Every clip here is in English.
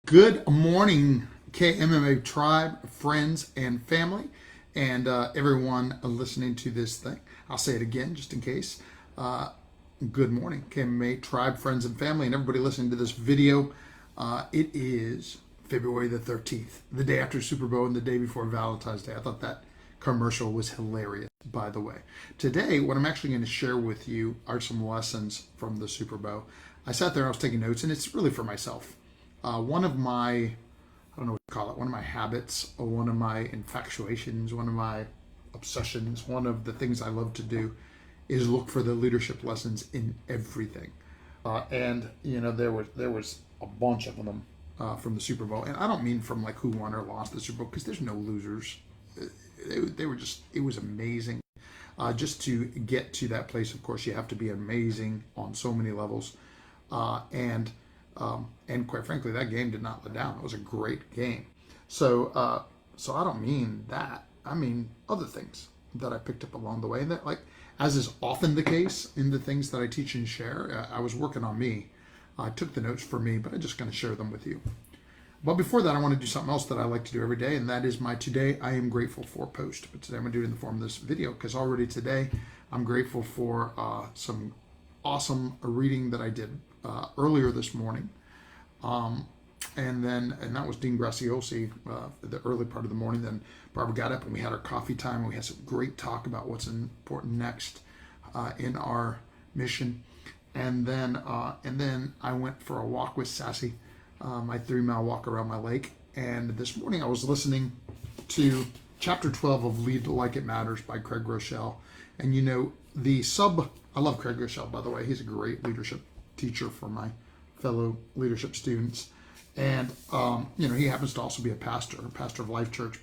Good morning, KMMA tribe, friends, and family, and everyone listening to this thing. I'll say it again just in case. Good morning, KMMA tribe, friends, and family, and everybody listening to this video. It is February the 13th, the day after Super Bowl and the day before Valentine's Day. I thought that commercial was hilarious, by the way. Today, what I'm actually going to share with you are some lessons from the Super Bowl. I sat there and I was taking notes, and it's really for myself. One of my, I don't know what to call it, one of my habits, or one of my infatuations, one of my obsessions, one of the things I love to do is look for the leadership lessons in everything. And there was a bunch of them from the Super Bowl, and I don't mean from like who won or lost the Super Bowl, because there's no losers. They were just, it was amazing. Just to get to that place, of course, you have to be amazing on so many levels, and quite frankly, that game did not let down. It was a great game. So I don't mean that. I mean other things that I picked up along the way. And that, like, as is often the case in the things that I teach and share, I was working on me. I took the notes for me, but I'm just going to share them with you. But before that, I want to do something else that I like to do every day, and that is my Today I Am Grateful For post. But today I'm going to do it in the form of this video, because already today I'm grateful for some awesome reading that I did earlier this morning. And that was Dean Graciosi, the early part of the morning. Then Barbara got up and we had our coffee time, and we had some great talk about what's important next in our mission. And then I went for a walk with Sassy, my 3-mile walk around my lake. And this morning I was listening to chapter 12 of Lead Like It Matters by Craig Groeschel. And I love Craig Groeschel, by the way. He's a great leadership teacher for my fellow leadership students. And, he happens to also be a pastor of Life Church.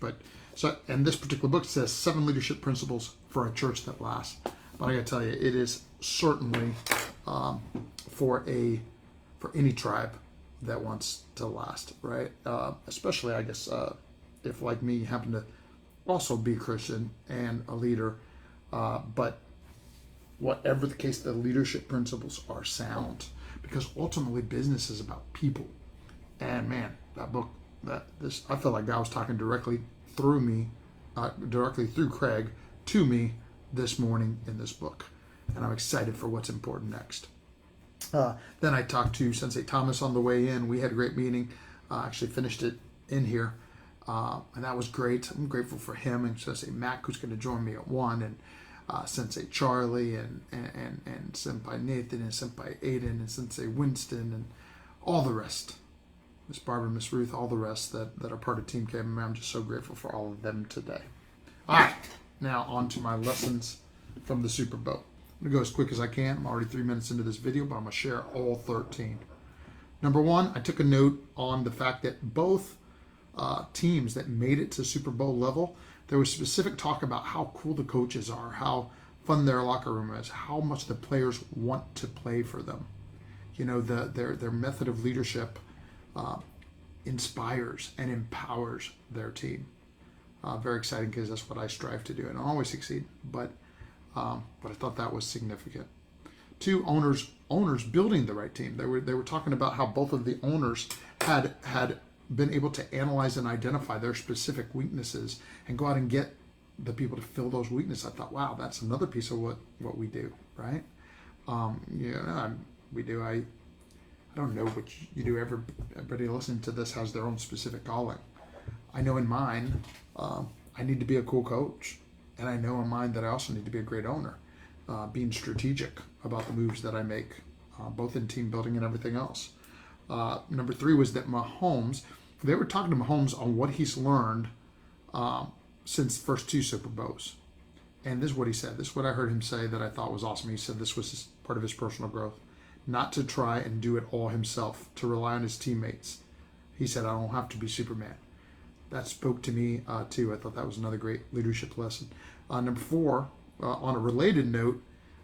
And this particular book says 7 leadership principles for a church that lasts. But I gotta tell you, it is certainly for any tribe that wants to last, right? Especially, I guess, if like me, you happen to also be a Christian and a leader. But whatever the case, the leadership principles are sound, because ultimately business is about people. And man, that book, I feel like God was talking directly through me, directly through Craig to me this morning in this book. And I'm excited for what's important next. Then I talked to Sensei Thomas on the way in. We had a great meeting. Actually finished it in here. And that was great. I'm grateful for him and Sensei Mac, who's going to join me at 1, and Sensei Charlie and Senpai Nathan and Senpai Aiden and Sensei Winston and all the rest. Miss Barbara, Miss Ruth, all the rest that are part of Team KMM. I'm just so grateful for all of them today. All right, now on to my lessons from the Super Bowl. I'm going to go as quick as I can. I'm already 3 minutes into this video, but I'm going to share all 13. Number 1, I took a note on the fact that both teams that made it to Super Bowl level, there was specific talk about how cool the coaches are, how fun their locker room is, how much the players want to play for them. Their method of leadership inspires and empowers their team. Very exciting, because that's what I strive to do, and I always succeed. But I thought that was significant. 2, owners building the right team. They were talking about how both of the owners had been able to analyze and identify their specific weaknesses and go out and get the people to fill those weaknesses. I thought, wow, that's another piece of what we do, right? We do. I don't know what you do. Everybody listening to this has their own specific calling. I know in mine, I need to be a cool coach. And I know in mine that I also need to be a great owner, being strategic about the moves that I make, both in team building and everything else. Number 3 was that they were talking to Mahomes on what he's learned since the first 2 Super Bowls. And this is what he said. This is what I heard him say that I thought was awesome. He said this was part of his personal growth. Not to try and do it all himself, to rely on his teammates. He said, I don't have to be Superman. That spoke to me too. I thought that was another great leadership lesson. Number 4, on a related note,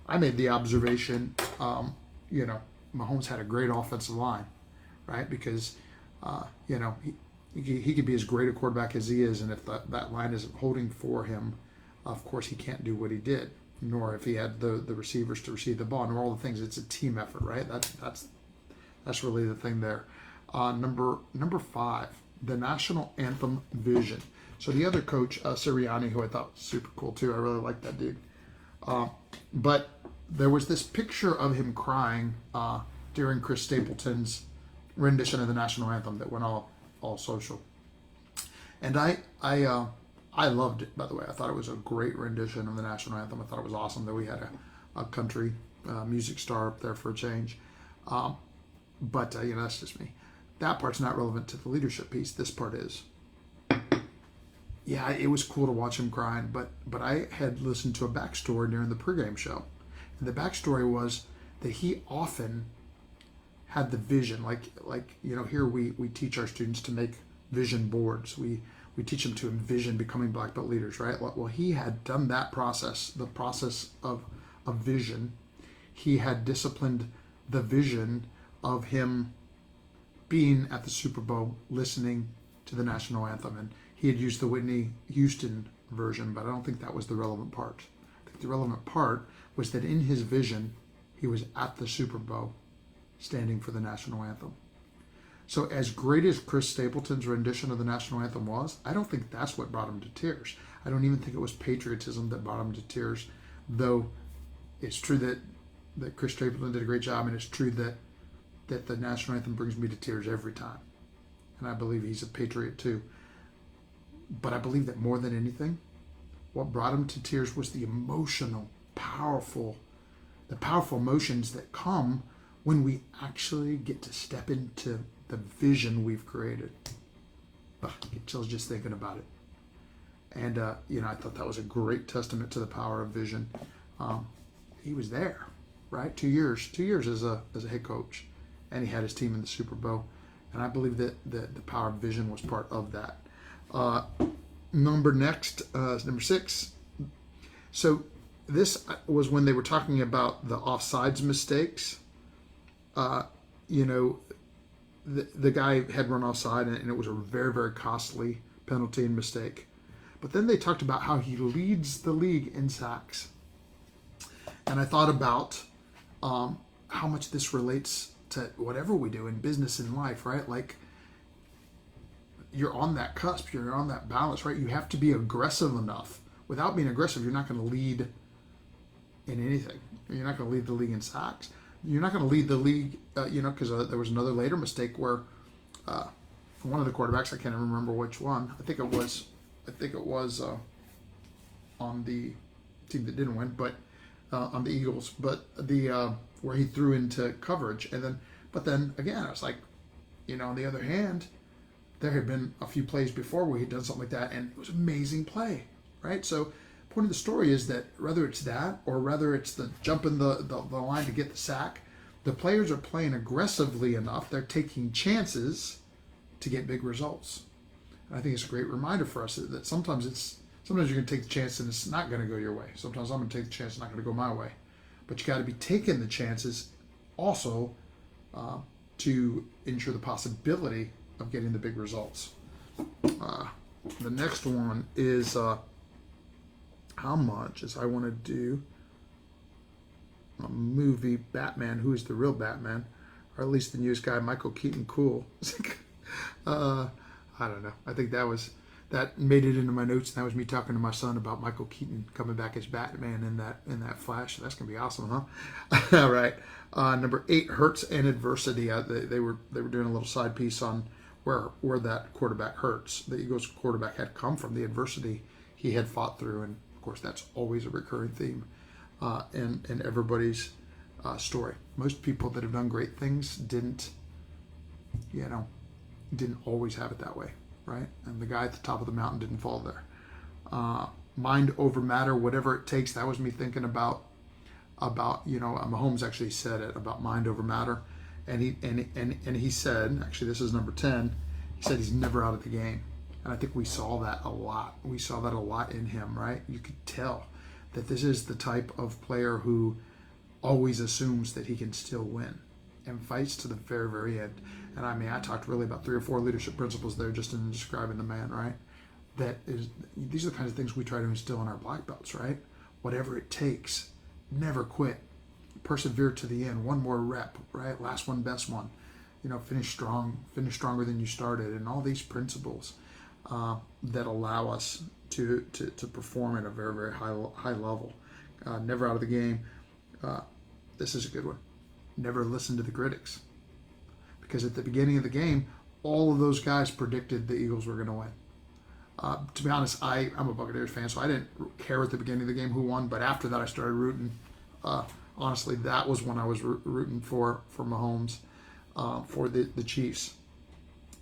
I made the observation, Mahomes had a great offensive line, right? Because, he could be as great a quarterback as he is, and if that line isn't holding for him, of course he can't do what he did. Nor if he had the receivers to receive the ball, nor all the things. It's a team effort, right? That's really the thing there. Number 5, the national anthem vision. So the other coach, Sirianni, who I thought was super cool too. I really liked that dude. But there was this picture of him crying during Chris Stapleton's rendition of the national anthem that went all social. And I loved it, by the way. I thought it was a great rendition of the national anthem. I thought it was awesome that we had a country music star up there for a change. But that's just me. That part's not relevant to the leadership piece. This part is. Yeah, it was cool to watch him crying, but I had listened to a backstory during the pregame show. And the backstory was that he often had the vision, like here we teach our students to make vision boards. We teach them to envision becoming black belt leaders, right? Well, he had done that process, the process of vision. He had disciplined the vision of him being at the Super Bowl, listening to the national anthem. And he had used the Whitney Houston version, but I don't think that was the relevant part. I think the relevant part was that in his vision, he was at the Super Bowl standing for the national anthem. So as great as Chris Stapleton's rendition of the national anthem was, I don't think that's what brought him to tears. I don't even think it was patriotism that brought him to tears, though it's true that Chris Stapleton did a great job, and it's true that the national anthem brings me to tears every time. And I believe he's a patriot too. But I believe that more than anything, what brought him to tears was the powerful emotions that come when we actually get to step into the vision we've created. I get chills just thinking about it. And, I thought that was a great testament to the power of vision. He was there, right? 2 years as a head coach, and he had his team in the Super Bowl. And I believe that the power of vision was part of that. Number 6. So this was when they were talking about the offsides mistakes. The guy had run offside, and it was a very, very costly penalty and mistake. But then they talked about how he leads the league in sacks. And I thought about how much this relates to whatever we do in business and life, right? Like, you're on that cusp, you're on that balance, right? You have to be aggressive enough. Without being aggressive, you're not going to lead in anything. You're not going to lead the league in sacks. You're not going to lead the league, because there was another later mistake where one of the quarterbacks, I can't even remember which one. I think it was on the team that didn't win, but on the Eagles, but where he threw into coverage, but then again, I was like, on the other hand, there had been a few plays before where he'd done something like that, and it was an amazing play, right? So, the point of the story is that whether it's that or whether it's the jumping the line to get the sack, the players are playing aggressively enough. They're taking chances to get big results. And I think it's a great reminder for us that sometimes you're going to take the chance and it's not going to go your way. Sometimes I'm going to take the chance, it's not going to go my way. But you got to be taking the chances also to ensure the possibility of getting the big results. The next one is how much as I want to do a movie Batman, who is the real Batman, or at least the newest guy, Michael Keaton, cool. I don't know. I think that made it into my notes, and that was me talking to my son about Michael Keaton coming back as Batman in that Flash. That's gonna be awesome, huh? All right. Number 8, Hurts and Adversity. They were doing a little side piece on where that quarterback Hurts, the Eagles quarterback, had come from, the adversity he had fought through, and of course that's always a recurring theme in everybody's story. Most people that have done great things didn't always have it that way, right? And the guy at the top of the mountain didn't fall there. Mind over matter, whatever it takes. That was me thinking about Mahomes actually said it about mind over matter, and he said, actually this is number 10. He said he's never out of the game, and I think we saw that a lot. We saw that a lot in him, right? You could tell that this is the type of player who always assumes that he can still win and fights to the very, very end. And I talked really about 3 or 4 leadership principles there just in describing the man, right? These are the kinds of things we try to instill in our black belts, right? Whatever it takes, never quit, persevere to the end, one more rep, right? Last one, best one. finish strong, finish stronger than you started, and all these principles that allow us to perform at a very, very high level. Never out of the game. This is a good one. Never listen to the critics. Because at the beginning of the game, all of those guys predicted the Eagles were going to win. To be honest, I'm a Buccaneers fan, so I didn't care at the beginning of the game who won. But after that, I started rooting. Honestly, that was when I was rooting for Mahomes, for the Chiefs.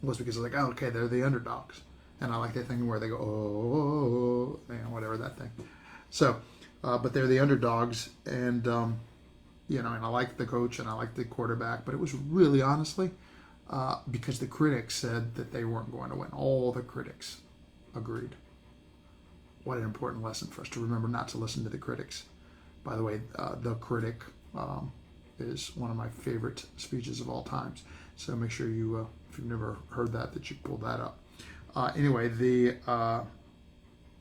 Was because I was like, oh, okay, they're the underdogs. And I like that thing where they go, oh, whatever that thing. So, but they're the underdogs. And, and I like the coach and I like the quarterback. But it was really, honestly, because the critics said that they weren't going to win. All the critics agreed. What an important lesson for us to remember not to listen to the critics. By the way, The Critic is one of my favorite speeches of all times. So make sure you, if you've never heard that you pull that up. Anyway, the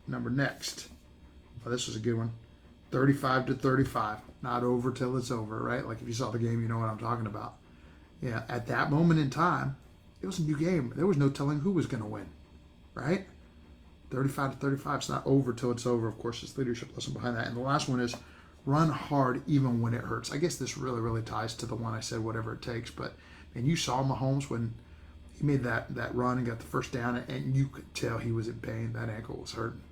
number next. Oh, this was a good one. 35-35. Not over till it's over, right? Like if you saw the game, you know what I'm talking about. Yeah, at that moment in time, it was a new game. There was no telling who was going to win, right? 35-35. It's not over till it's over. Of course, it's leadership lesson behind that. And the last one is run hard even when it hurts. I guess this really, really ties to the one I said, whatever it takes. But, and you saw Mahomes when he made that run and got the first down, and you could tell he was in pain. That ankle was hurting.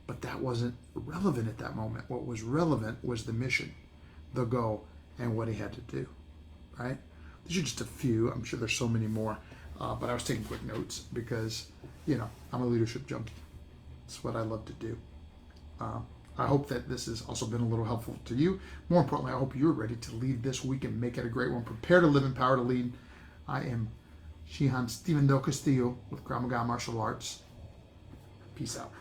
But that wasn't relevant at that moment. What was relevant was the mission, the goal, and what he had to do, right? These are just a few. I'm sure there's so many more. But I was taking quick notes because, I'm a leadership junkie. It's what I love to do. I hope that this has also been a little helpful to you. More importantly, I hope you're ready to lead this week and make it a great one. Prepare to live in power to lead. I am Shihan Steven Del Castillo with Grandmaster Martial Arts. Peace out.